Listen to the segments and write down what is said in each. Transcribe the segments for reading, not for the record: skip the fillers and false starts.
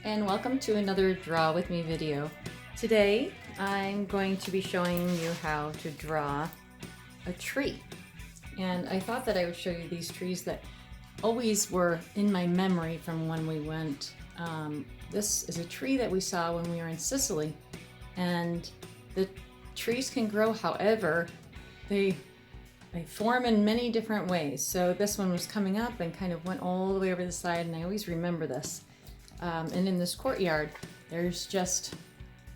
and welcome to another Draw With Me video. Today I'm going to be showing you how to draw a tree. And I thought that I would show you these trees that always were in my memory from when we went. This is a tree that we saw when we were in Sicily, and the trees can grow however they form in many different ways. So this one was coming up and kind of went all the way over the side, and I always remember this. And in this courtyard, there's just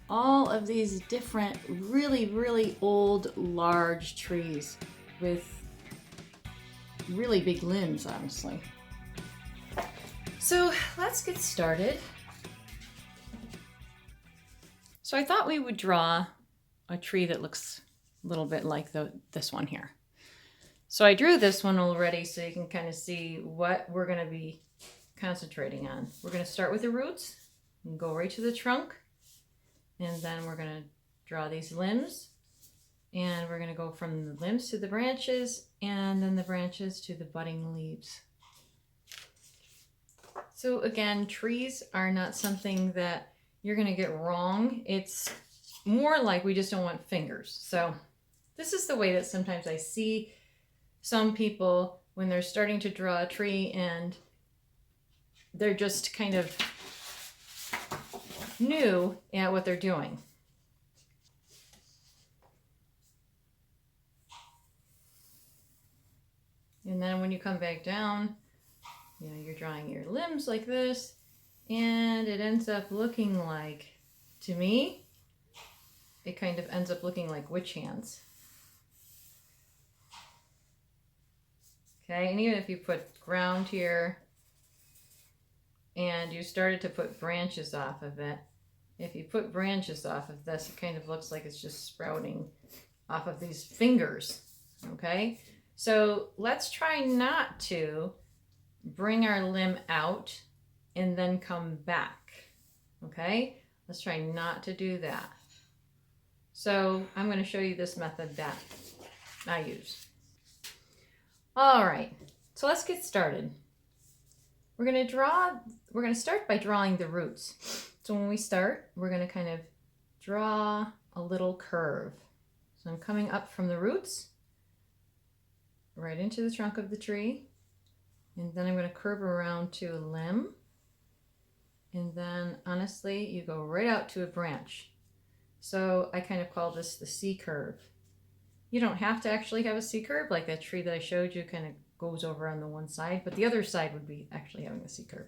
all of these different, really old, large trees with really big limbs, honestly. So let's get started. So I thought we would draw a tree that looks a little bit like this one here. So I drew this one already so you can kind of see what we're going to be concentrating on. We're going to start with the roots and go right to the trunk, and then we're going to draw these limbs, and we're going to go from the limbs to the branches, and then the branches to the budding leaves. So again, trees are not something that you're going to get wrong. It's more like we just don't want fingers. So this is the way that sometimes I see some people when they're starting to draw a tree, and they're just kind of new at what they're doing. And then when you come back down, you're drawing your limbs like this, and it ends up looking like, to me, it kind of ends up looking like witch hands. Okay, and even if you put ground here and you started to put branches off of it, if you put branches off of this, it kind of looks like it's just sprouting off of these fingers. Okay, so let's try not to bring our limb out and then come back. Okay, let's try not to do that. So I'm going to show you this method that I use. All right, so let's get started. We're going to start by drawing the roots. So when we start, we're going to kind of draw a little curve. So I'm coming up from the roots right into the trunk of the tree, and then I'm going to curve around to a limb, and then honestly you go right out to a branch. So I kind of call this the C curve. You don't have to actually have a C curve, like that tree that I showed you kind of goes over on the one side, but the other side would be actually having the C curve.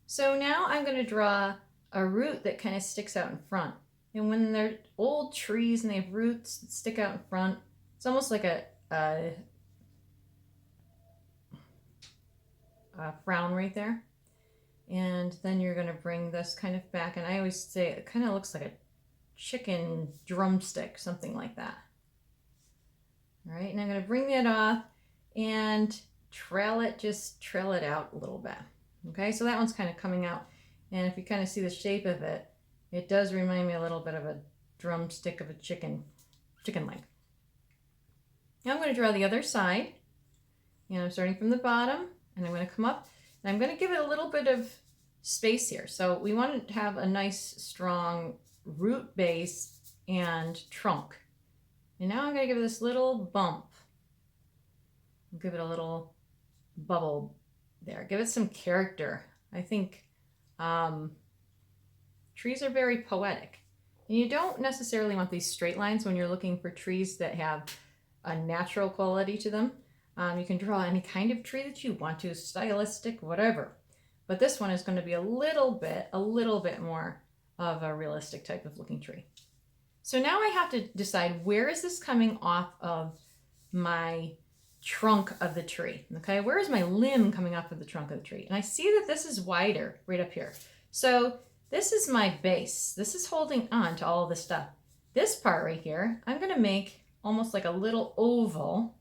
So now I'm going to draw a root that kind of sticks out in front. And when they're old trees and they have roots that stick out in front, it's almost like a frown right there. And then you're going to bring this kind of back, and I always say it kind of looks like a chicken drumstick, something like that. All right, and I'm going to bring that off and just trail it out a little bit. Okay, so that one's kind of coming out, and if you kind of see the shape of it, it does remind me a little bit of a drumstick of a chicken leg. Now I'm going to draw the other side, and I'm starting from the bottom, and I'm going to come up, and I'm going to give it a little bit of space here. So we want to have a nice strong root base and trunk. And now I'm going to give it this little bump. I'll give it a little bubble there. Give it some character. I think trees are very poetic. And you don't necessarily want these straight lines when you're looking for trees that have a natural quality to them. You can draw any kind of tree that you want to, stylistic, whatever. But this one is going to be a little bit more of a realistic type of looking tree. So now I have to decide, where is this coming off of my trunk of the tree? Okay, where is my limb coming off of the trunk of the tree? And I see that this is wider right up here. So this is my base. This is holding on to all of this stuff. This part right here, I'm going to make almost like a little oval,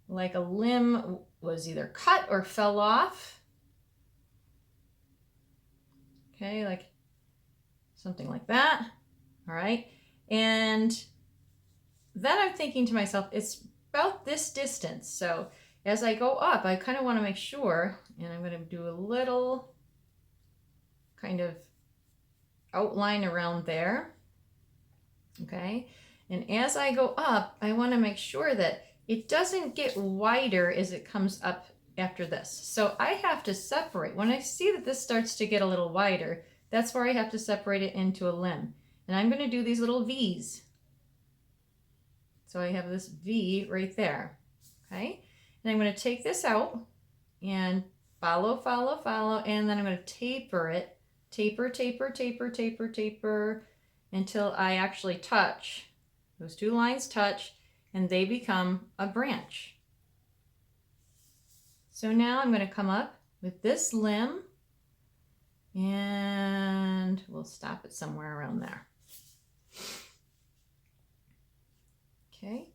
like a limb was either cut or fell off. Okay, like something like that. All right, and then I'm thinking to myself, it's about this distance. So as I go up, I kind of want to make sure, and I'm going to do a little kind of outline around there. Okay, and as I go up, I want to make sure that it doesn't get wider as it comes up after this. So I have to separate. When I see that this starts to get a little wider, that's where I have to separate it into a limb. And I'm going to do these little V's. So I have this V right there. Okay, and I'm going to take this out and follow, follow, follow, and then I'm going to taper it. Taper, taper, taper, taper, taper, until I actually touch. Those two lines touch, and they become a branch. So now I'm going to come up with this limb, and we'll stop it somewhere around there. Okay,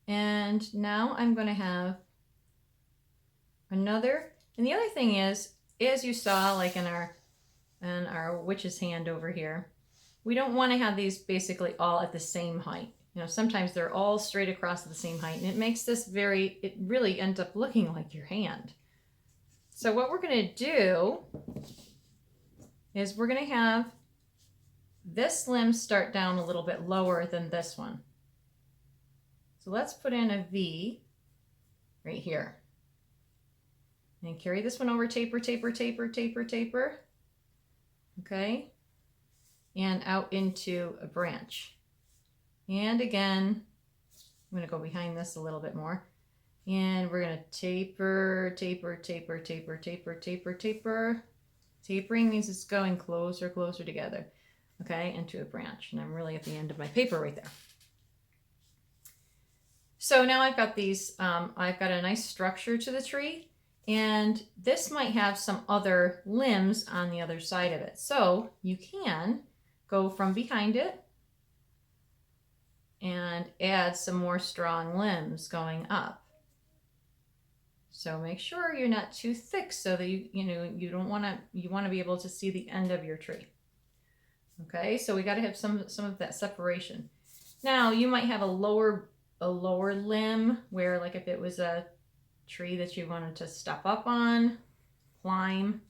and now I'm going to have another, and the other thing is, as you saw like in our witch's hand over here, we don't want to have these basically all at the same height. You know, sometimes they're all straight across at the same height, and it makes this it really ends up looking like your hand. So what we're going to do is we're going to have this limb start down a little bit lower than this one. So let's put in a V right here. And carry this one over, taper, taper, taper, taper, taper. Okay. And out into a branch. And again, I'm going to go behind this a little bit more. And we're going to taper, taper, taper, taper, taper, taper, taper. Tapering means it's going closer, closer together. Okay, into a branch. And I'm really at the end of my paper right there. So now I've got these, I've got a nice structure to the tree. And this might have some other limbs on the other side of it. So you can go from behind it and add some more strong limbs going up. So make sure you're not too thick so that you don't want to, you want to be able to see the end of your tree. Okay, so we got to have some of that separation. Now you might have a lower limb where, like, if it was a tree that you wanted to step up on, climb.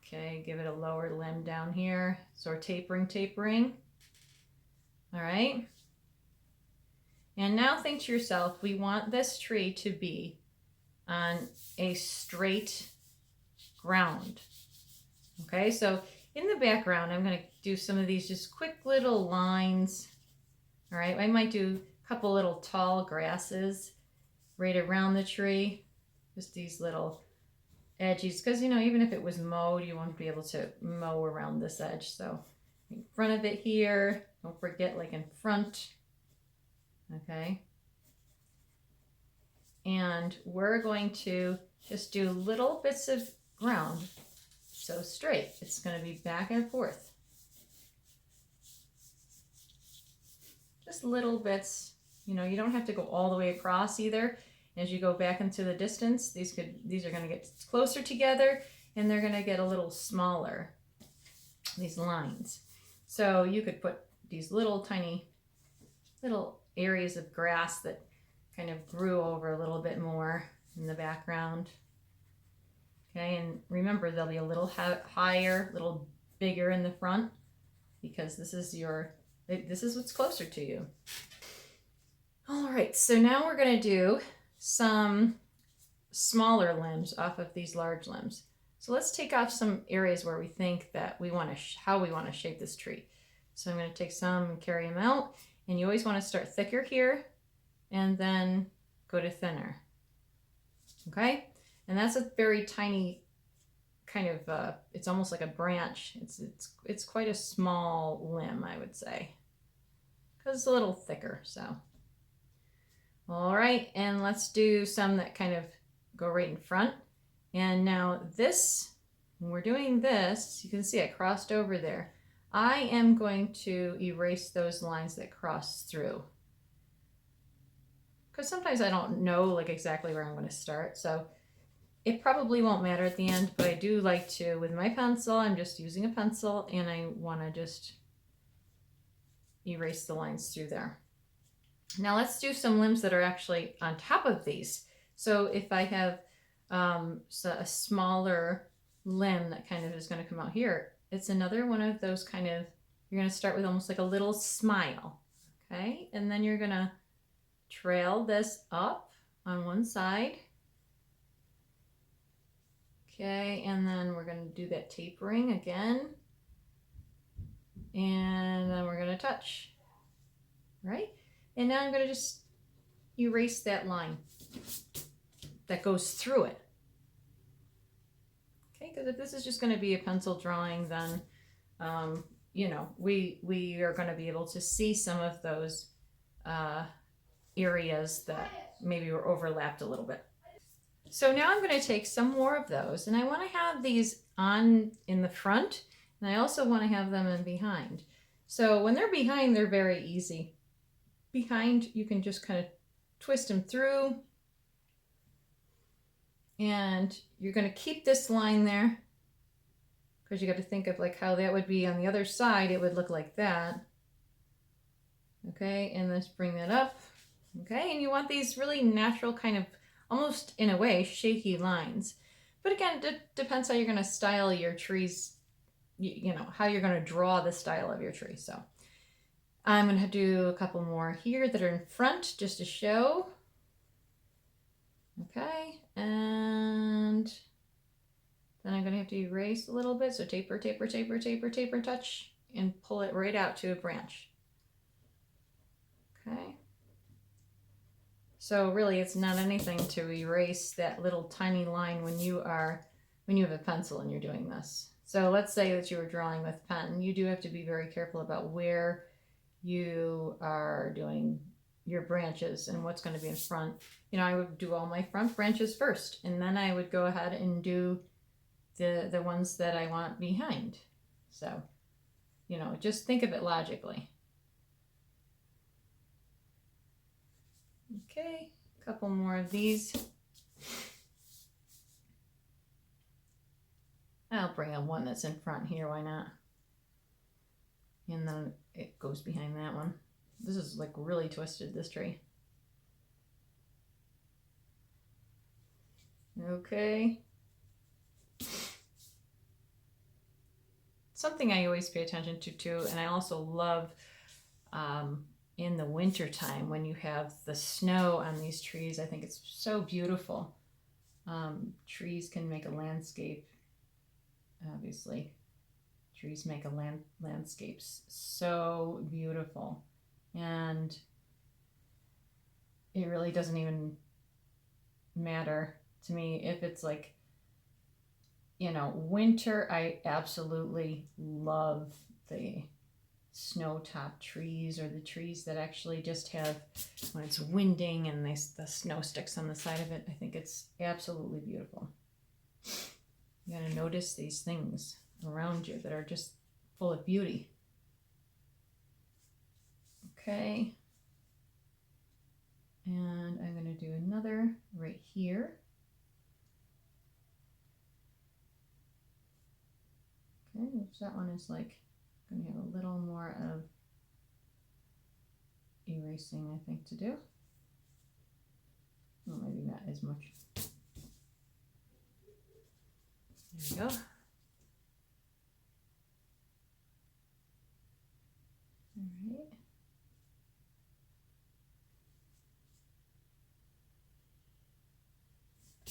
Okay, give it a lower limb down here. So we're tapering, tapering. All right. And now think to yourself, we want this tree to be on a straight ground. Okay, so in the background, I'm going to do some of these just quick little lines. All right, I might do a couple little tall grasses right around the tree. Just these little edges, because, you know, even if it was mowed, you won't be able to mow around this edge. So in front of it here, don't forget, like in front. Okay. And we're going to just do little bits of ground. So straight, it's going to be back and forth. Just little bits, you know, you don't have to go all the way across either. As you go back into the distance, these are going to get closer together, and they're going to get a little smaller, these lines. So you could put these little tiny little areas of grass that kind of grew over a little bit more in the background. Okay, and remember, they'll be a little higher, a little bigger in the front, because this is what's closer to you. All right, so now we're going to do some smaller limbs off of these large limbs. So let's take off some areas where we think that we want to, how we want to shape this tree. So I'm going to take some and carry them out. And you always want to start thicker here and then go to thinner. Okay? And that's a very tiny kind of, it's almost like a branch. It's quite a small limb, I would say, because it's a little thicker. So, all right, and let's do some that kind of go right in front. And now this, when we're doing this, you can see I crossed over there. I am going to erase those lines that cross through, because sometimes I don't know like exactly where I'm going to start. So it probably won't matter at the end, but I do like to, with my pencil, I'm just using a pencil, and I want to just erase the lines through there. Now let's do some limbs that are actually on top of these. So if I have a smaller limb that kind of is going to come out here. It's another one of those kind of, you're going to start with almost like a little smile, okay? And then you're going to trail this up on one side. Okay, and then we're going to do that tapering again. And then we're going to touch, right? And now I'm going to just erase that line that goes through it. Okay, because if this is just going to be a pencil drawing, then, you know, we are going to be able to see some of those areas that maybe were overlapped a little bit. So now I'm going to take some more of those, and I want to have these on in the front, and I also want to have them in behind. So when they're behind, they're very easy. Behind, you can just kind of twist them through, and you're going to keep this line there because you got to think of like how that would be on the other side. It would look like that. Okay, and let's bring that up. Okay, and you want these really natural kind of, almost in a way, shaky lines. But again, it depends how you're going to style your trees, you know, how you're going to draw the style of your tree. So I'm going to do a couple more here that are in front just to show. Okay, and then I'm going to have to erase a little bit. So taper, taper, taper, taper, taper, touch, and pull it right out to a branch. Okay. So really it's not anything to erase that little tiny line when you have a pencil and you're doing this. So let's say that you were drawing with pen. You do have to be very careful about where you are doing your branches and what's going to be in front. You know, I would do all my front branches first, and then I would go ahead and do the ones that I want behind. So, you know, just think of it logically. Okay, a couple more of these. I'll bring up one that's in front here, why not? And then it goes behind that one. This is like really twisted, this tree. Okay. Something I always pay attention to too, and I also love in the winter time when you have the snow on these trees. I think it's so beautiful. Trees can make a landscape, obviously. Trees make a landscapes so beautiful, and it really doesn't even matter to me if it's like, you know, winter. I absolutely love the snow-topped trees, or the trees that actually just have, when it's winding and the snow sticks on the side of it. I think it's absolutely beautiful. You gotta notice these things around you that are just full of beauty. Okay, and I'm going to do another right here. Okay, which that one is like going to have a little more of erasing, I think, to do. Well, maybe not as much. There we go. All right.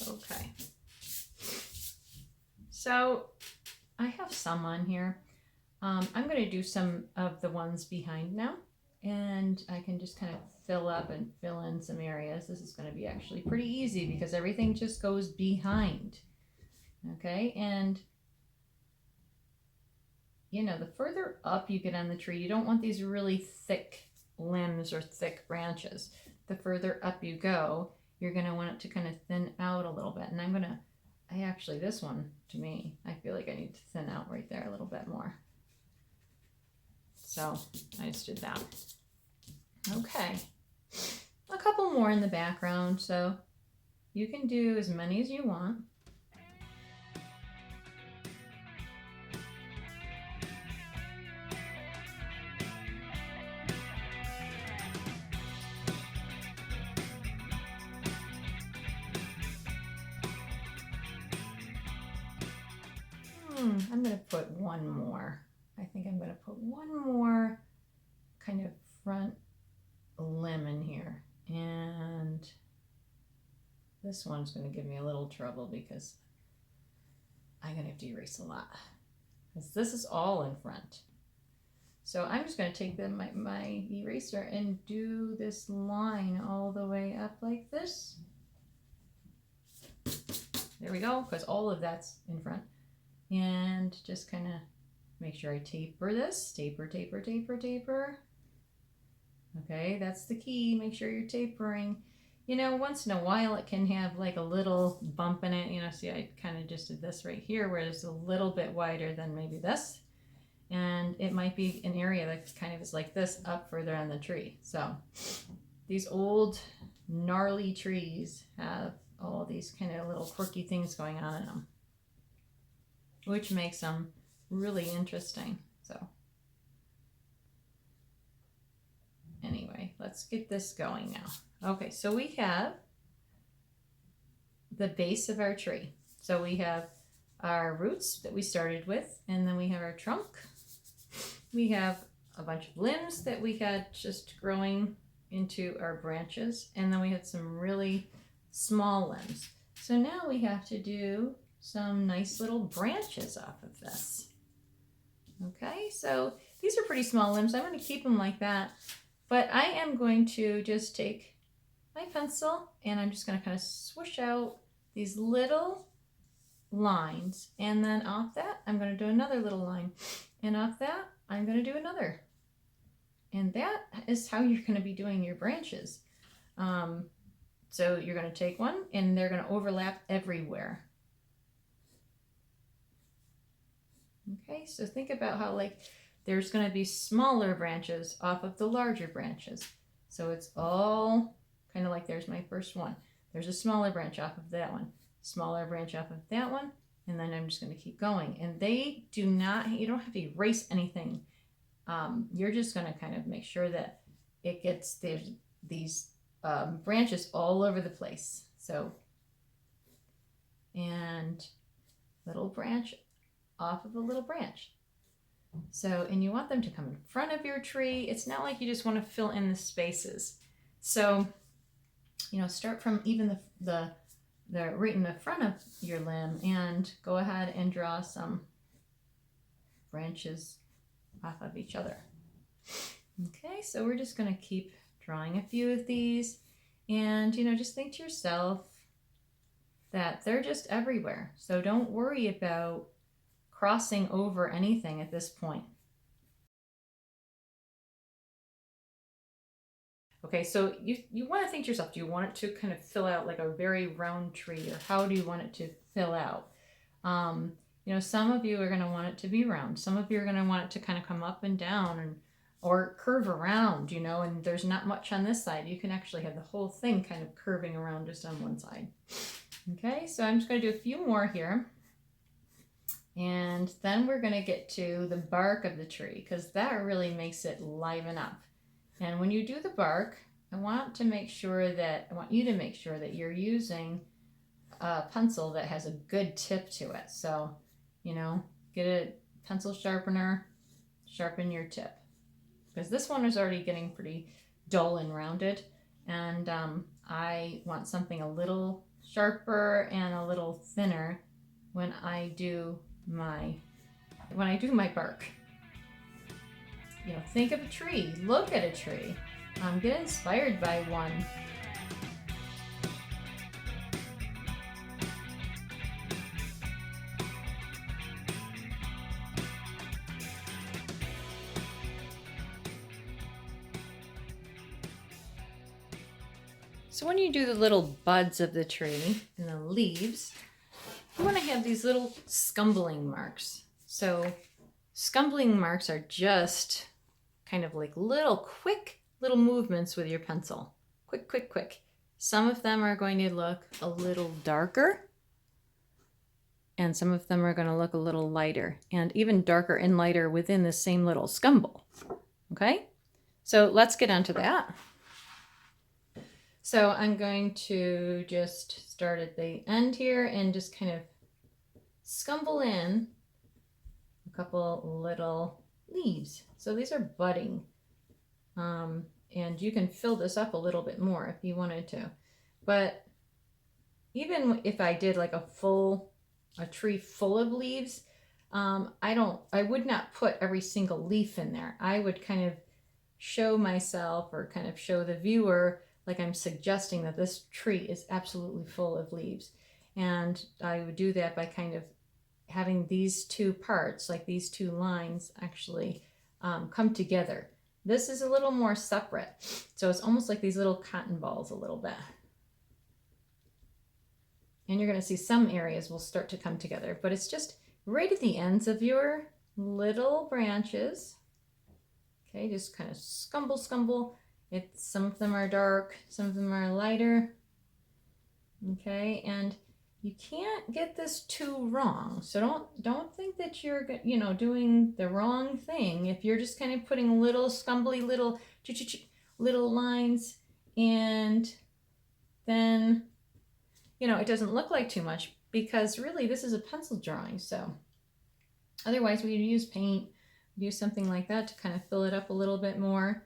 Okay. So I have some on here. I'm going to do some of the ones behind now, and I can just kind of fill up and fill in some areas. This is going to be actually pretty easy because everything just goes behind. Okay, and you know, the further up you get on the tree, you don't want these really thick limbs or thick branches. The further up you go, you're going to want it to kind of thin out a little bit. And I actually, this one, to me, I feel like I need to thin out right there a little bit more. So I just did that. Okay, a couple more in the background. So you can do as many as you want. I'm going to put one more. I think I'm going to put one more kind of front limb in here. And this one's going to give me a little trouble because I'm going to have to erase a lot. Because this is all in front. So I'm just going to take my eraser and do this line all the way up like this. There we go, because all of that's in front. And just kind of make sure I taper this. Taper, taper, taper, taper. Okay, that's the key. Make sure you're tapering. You know, once in a while it can have like a little bump in it. You know, see, I kind of just did this right here where it's a little bit wider than maybe this. And it might be an area that kind of is like this up further on the tree. So these old gnarly trees have all these kind of little quirky things going on in them, which makes them really interesting. So anyway, let's get this going now. Okay, so we have the base of our tree. So we have our roots that we started with, and then we have our trunk. We have a bunch of limbs that we had just growing into our branches, and then we had some really small limbs. So now we have to do some nice little branches off of this. Okay, so these are pretty small limbs. I'm going to keep them like that, but I am going to just take my pencil and I'm just going to kind of swoosh out these little lines, and then off that I'm going to do another little line, and off that I'm going to do another. And that is how you're going to be doing your branches. So you're going to take one and they're going to overlap everywhere. Okay, so think about how like there's going to be smaller branches off of the larger branches. So it's all kind of like, there's my first one. There's a smaller branch off of that one, smaller branch off of that one, and then I'm just going to keep going. And they do not, you don't have to erase anything. You're just going to kind of make sure that it gets, there's these branches all over the place. So, and little branch off of a little branch. So, and you want them to come in front of your tree. It's not like you just want to fill in the spaces. So, you know, start from even the right in the front of your limb and go ahead and draw some branches off of each other. Okay, so we're just going to keep drawing a few of these, and you know, just think to yourself that they're just everywhere. So don't worry about crossing over anything at this point. Okay, so you want to think to yourself, do you want it to kind of fill out like a very round tree, or how do you want it to fill out? You know, some of you are going to want it to be round. Some of you are going to want it to kind of come up and down, and or curve around, you know, and there's not much on this side. You can actually have the whole thing kind of curving around just on one side. Okay, so I'm just going to do a few more here. And then we're going to get to the bark of the tree, because that really makes it liven up. And when you do the bark, I want you to make sure that you're using a pencil that has a good tip to it. So, you know, get a pencil sharpener, sharpen your tip. Because this one is already getting pretty dull and rounded. And I want something a little sharper and a little thinner when I do my bark. You know, think of a tree, look at a tree, get inspired by one. So when you do the little buds of the tree and the leaves, you want to have these little scumbling marks. So scumbling marks are just kind of like quick little movements with your pencil. Quick, quick, quick. Some of them are going to look a little darker, and some of them are going to look a little lighter, and even darker and lighter within the same little scumble. Okay? So let's get onto that. So I'm going to just start at the end here and just kind of scumble in a couple little leaves. So these are budding. And you can fill this up a little bit more if you wanted to. But even if I did like a tree full of leaves, I would not put every single leaf in there. I would kind of show myself or kind of show the viewer like I'm suggesting that this tree is absolutely full of leaves. And I would do that by kind of having these two parts, like these two lines, actually come together. This is a little more separate. So it's almost like these little cotton balls a little bit. And you're going to see some areas will start to come together, but it's just right at the ends of your little branches. Okay, just kind of scumble. Some of them are dark, some of them are lighter. Okay, and you can't get this too wrong. So don't think that you're doing the wrong thing. If you're just kind of putting little scumbly little lines, and then it doesn't look like too much, because really this is a pencil drawing. So otherwise we use paint, use something like that to kind of fill it up a little bit more.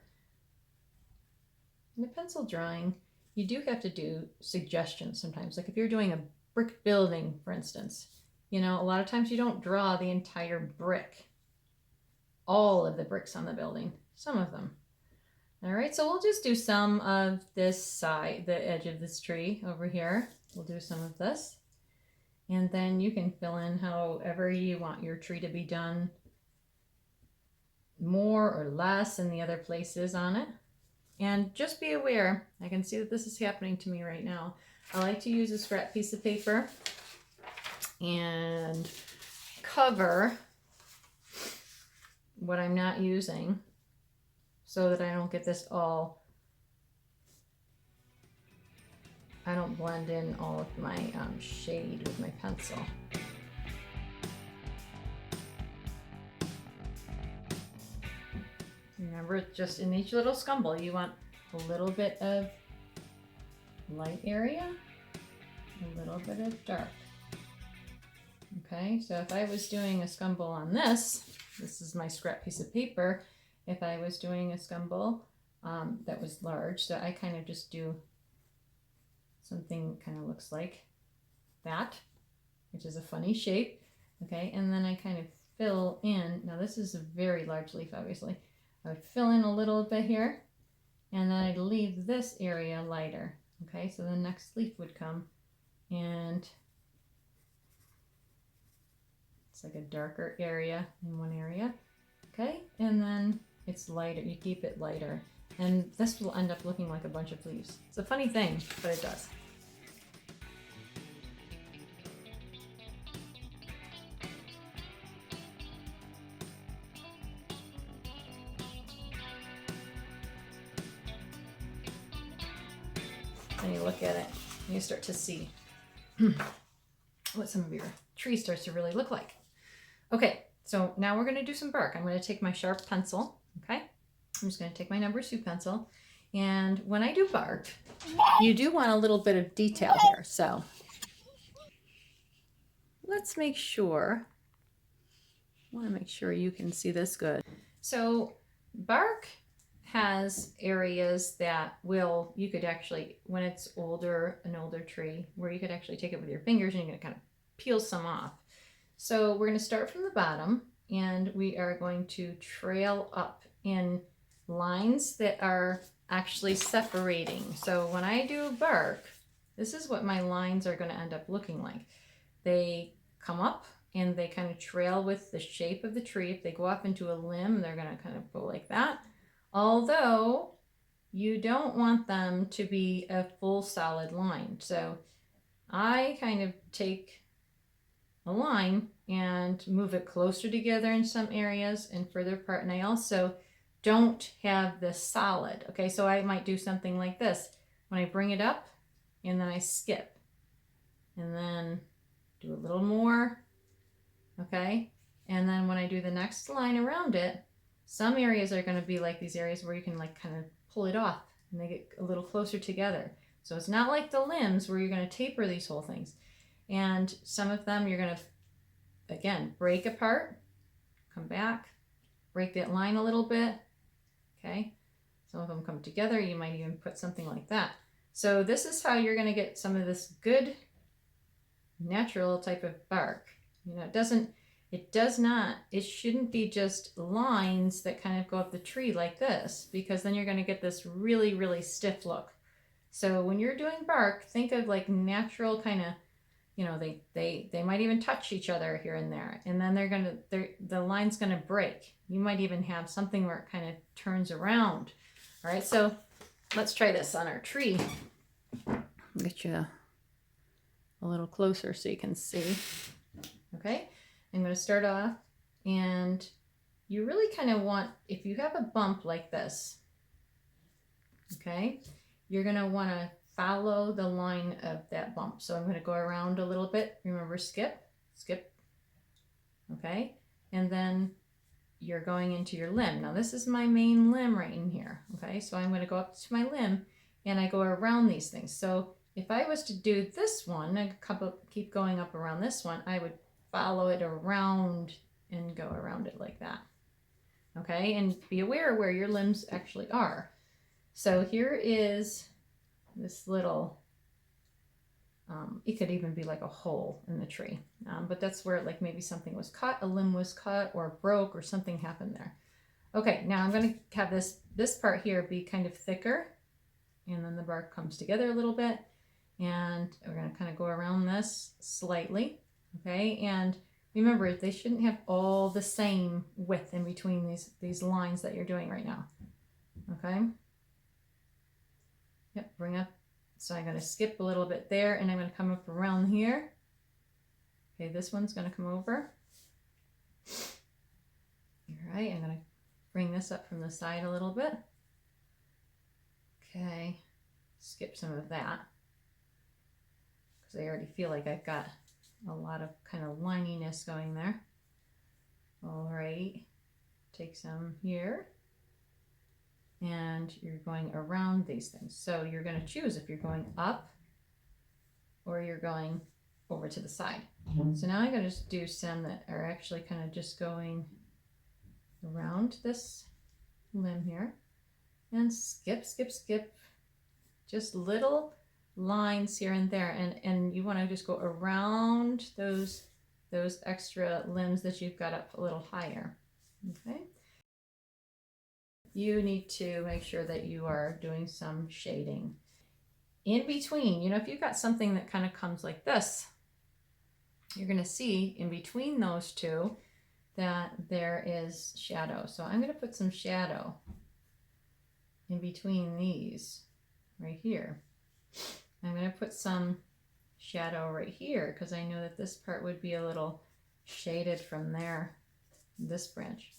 In the pencil drawing, you do have to do suggestions sometimes. Like if you're doing a brick building, for instance, a lot of times you don't draw the entire brick, all of the bricks on the building, some of them. All right, so we'll just do some of this side, the edge of this tree over here. We'll do some of this, and then you can fill in however you want your tree to be done, more or less in the other places on it. And just be aware, I can see that this is happening to me right now. I like to use a scrap piece of paper and cover what I'm not using so that I don't get this I don't blend in all of my shade with my pencil. Remember, just in each little scumble, you want a little bit of light area, a little bit of dark. Okay, so if I was doing a scumble on this is my scrap piece of paper. If I was doing a scumble that was large, so I kind of just do something kind of looks like that, which is a funny shape. Okay, and then I kind of fill in. Now this is a very large leaf, obviously. I would fill in a little bit here, and then I'd leave this area lighter. Okay, so the next leaf would come, and it's like a darker area in one area. Okay, and then it's lighter. You keep it lighter, and this will end up looking like a bunch of leaves. It's a funny thing, but it does. And you look at it, and you start to see what some of your tree starts to really look like. Okay, so now we're going to do some bark. I'm going to take my sharp pencil, okay? I'm just going to take my number 2 pencil, and when I do bark, you do want a little bit of detail here. So let's make sure, I want to make sure you can see this good. So bark has areas that you could actually, when it's an older tree, where you could actually take it with your fingers and you're going to kind of peel some off. So we're going to start from the bottom, and we are going to trail up in lines that are actually separating. So when I do bark, this is what my lines are going to end up looking like. They come up and they kind of trail with the shape of the tree. If they go off into a limb, they're going to kind of go like that. Although you don't want them to be a full solid line. So I kind of take a line and move it closer together in some areas and further apart. And I also don't have this solid. Okay, so I might do something like this. When I bring it up, and then I skip. And then do a little more. Okay, and then when I do the next line around it, some areas are going to be like these areas where you can like kind of pull it off and they get a little closer together. So it's not like the limbs where you're going to taper these whole things. And some of them you're going to, again, break apart come back, break that line a little bit. Okay, some of them come together. You might even put something like that. So this is how you're going to get some of this good natural type of bark. You know, it shouldn't be just lines that kind of go up the tree like this, because then you're going to get this really, really stiff look. So when you're doing bark, think of like natural kind of, you know, they might even touch each other here and there, and then the line's going to break. You might even have something where it kind of turns around. All right, so let's try this on our tree. Get you a little closer so you can see. Okay, I'm going to start off, and you really kind of want, if you have a bump like this, okay, you're going to want to follow the line of that bump. So I'm going to go around a little bit. Remember, skip, skip. Okay, and then you're going into your limb. Now this is my main limb right in here. Okay, so I'm going to go up to my limb, and I go around these things. So if I was to do this one, I keep going up around this one, I would follow it around and go around it like that. Okay, and be aware where your limbs actually are. So here is this little, it could even be like a hole in the tree, but that's where like maybe something was cut, a limb was cut or broke or something happened there. Okay, now I'm going to have this part here be kind of thicker, and then the bark comes together a little bit, and we're going to kind of go around this slightly. Okay, and remember, they shouldn't have all the same width in between these lines that you're doing right now. Okay, yep, bring up. So I'm going to skip a little bit there, and I'm going to come up around here. Okay, this one's going to come over. All right, I'm going to bring this up from the side a little bit. Okay, skip some of that, because I already feel like I've got a lot of kind of lininess going there. All right, take some here, and you're going around these things. So you're going to choose if you're going up or you're going over to the side. So now I'm going to do some that are actually kind of just going around this limb here, and skip, skip, skip, just little lines here and there, and you want to just go around those extra limbs that you've got up a little higher. Okay, you need to make sure that you are doing some shading in between. You know, if you've got something that kind of comes like this, you're going to see in between those two that there is shadow. So I'm going to put some shadow in between these right here. I'm going to put some shadow right here, because I know that this part would be a little shaded from there, this branch,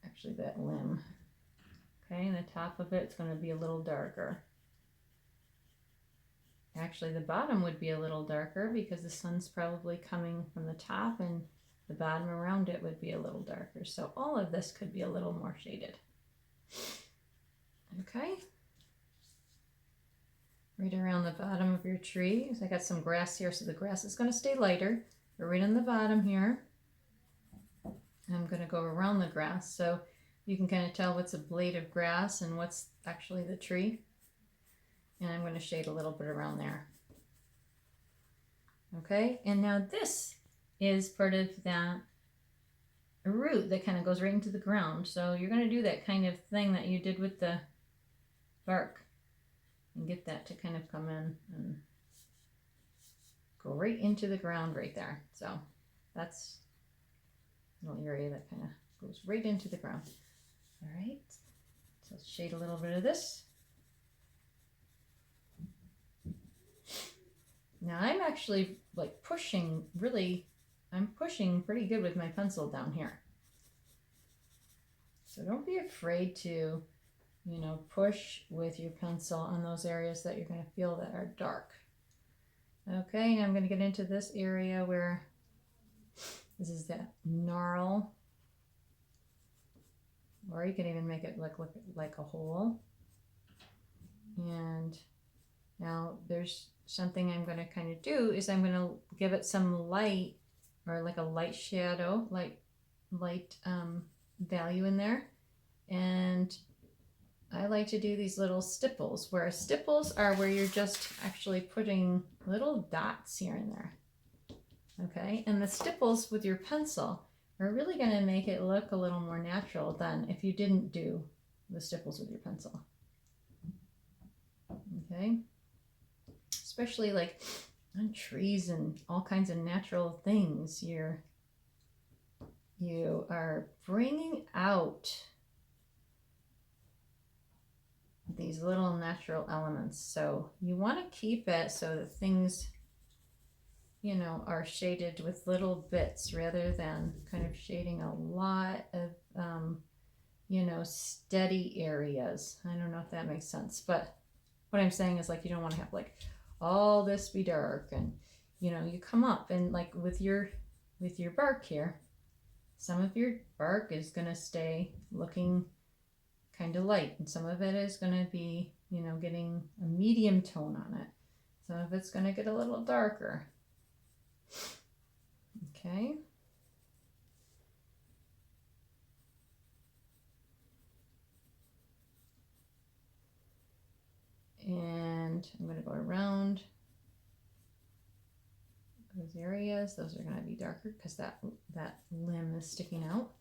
actually that limb. Okay, and the top of it's going to be a little darker. Actually, the bottom would be a little darker because the sun's probably coming from the top, and the bottom around it would be a little darker. So all of this could be a little more shaded. Okay. Right around the bottom of your tree. So I got some grass here, so the grass is going to stay lighter. But right on the bottom here, I'm going to go around the grass, so you can kind of tell what's a blade of grass and what's actually the tree. And I'm going to shade a little bit around there. Okay, and now this is part of that root that kind of goes right into the ground. So you're going to do that kind of thing that you did with the bark, and get that to kind of come in and go right into the ground right there. So that's a little area that kind of goes right into the ground. All right, so let's shade a little bit of this. Now I'm actually like pushing, I'm pushing pretty good with my pencil down here. So don't be afraid to, you know, push with your pencil on those areas that you're going to feel that are dark. Okay, now I'm going to get into this area where this is that gnarl, or you can even make it look like a hole. And now there's something I'm going to kind of do is I'm going to give it some light or like a light shadow, light value in there. And I like to do these little stipples, where stipples are where you're just actually putting little dots here and there. Okay, and the stipples with your pencil are really going to make it look a little more natural than if you didn't do the stipples with your pencil. Okay, especially like on trees and all kinds of natural things, you are bringing out these little natural elements. So you want to keep it so that things, you know, are shaded with little bits rather than kind of shading a lot of, you know, steady areas. I don't know if that makes sense, but what I'm saying is, like, you don't want to have like all this be dark, and you know, you come up and like with your bark here, some of your bark is going to stay looking kind of light, and some of it is going to be, you know, getting a medium tone on it. Some of it's going to get a little darker. Okay. And I'm going to go around those areas. Those are going to be darker because that limb is sticking out.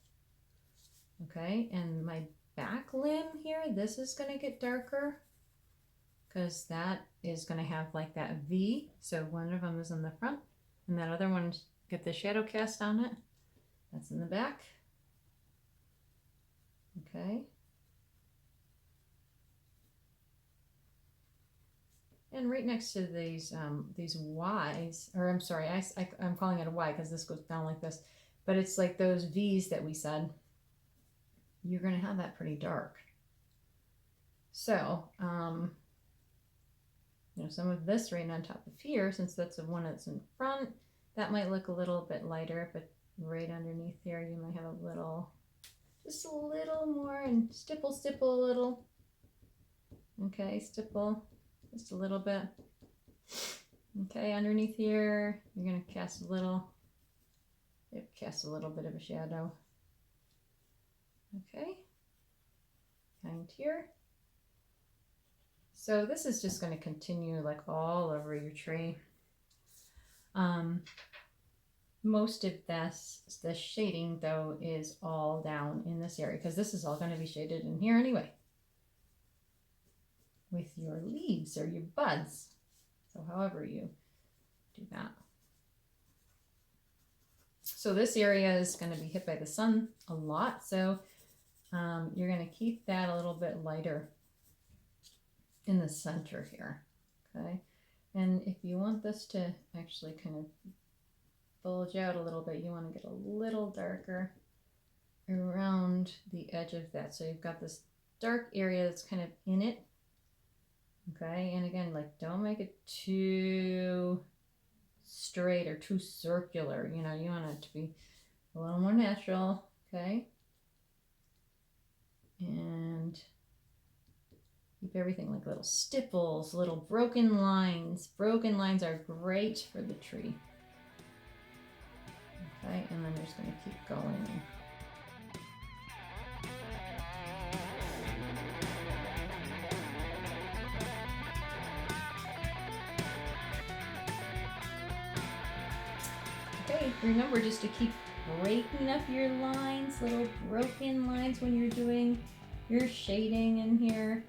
Okay, and my back limb here, this is going to get darker because that is going to have like that V. So one of them is in the front, and that other one, get the shadow cast on it. That's in the back. Okay. And right next to these Y's, or I'm sorry, I'm calling it a Y because this goes down like this, but it's like those V's that we said. You're going to have that pretty dark. So, you know, some of this right on top of here, since that's the one that's in front, that might look a little bit lighter, but right underneath there, you might have a little, just a little more, and stipple a little. Okay, stipple just a little bit. Okay, underneath here, you're going to cast a little bit of a shadow. Okay, and here. So this is just going to continue like all over your tree. Most of the shading though is all down in this area because this is all going to be shaded in here anyway with your leaves or your buds. So however you do that. So this area is going to be hit by the sun a lot. So you're going to keep that a little bit lighter in the center here. Okay. And if you want this to actually kind of bulge out a little bit, you want to get a little darker around the edge of that. So you've got this dark area that's kind of in it. Okay. And again, like, don't make it too straight or too circular. You know, you want it to be a little more natural. Okay. And keep everything like little stipples, little broken lines. Broken lines are great for the tree. Okay, and then you're just going to keep going. Okay, remember just to keep breaking up your lines, little broken lines when you're doing your shading in here.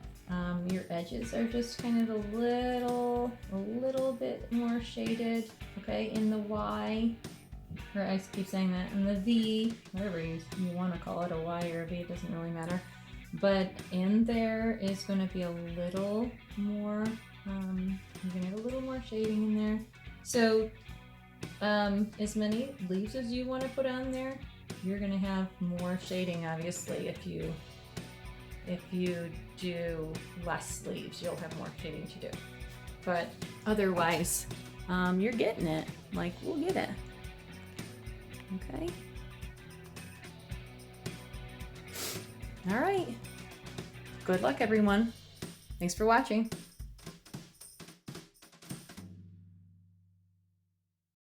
Your edges are just kind of a little bit more shaded, okay, in the Y, or I keep saying that, in the V, whatever you want to call it, a Y or a V, it doesn't really matter. But in there is going to be a little more, you're going to have a little more shading in there. So as many leaves as you want to put on there, you're going to have more shading, obviously. If you do less leaves, you'll have more shading to do. But otherwise, you're getting it. Like, we'll get it. Okay. All right. Good luck, everyone. Thanks for watching.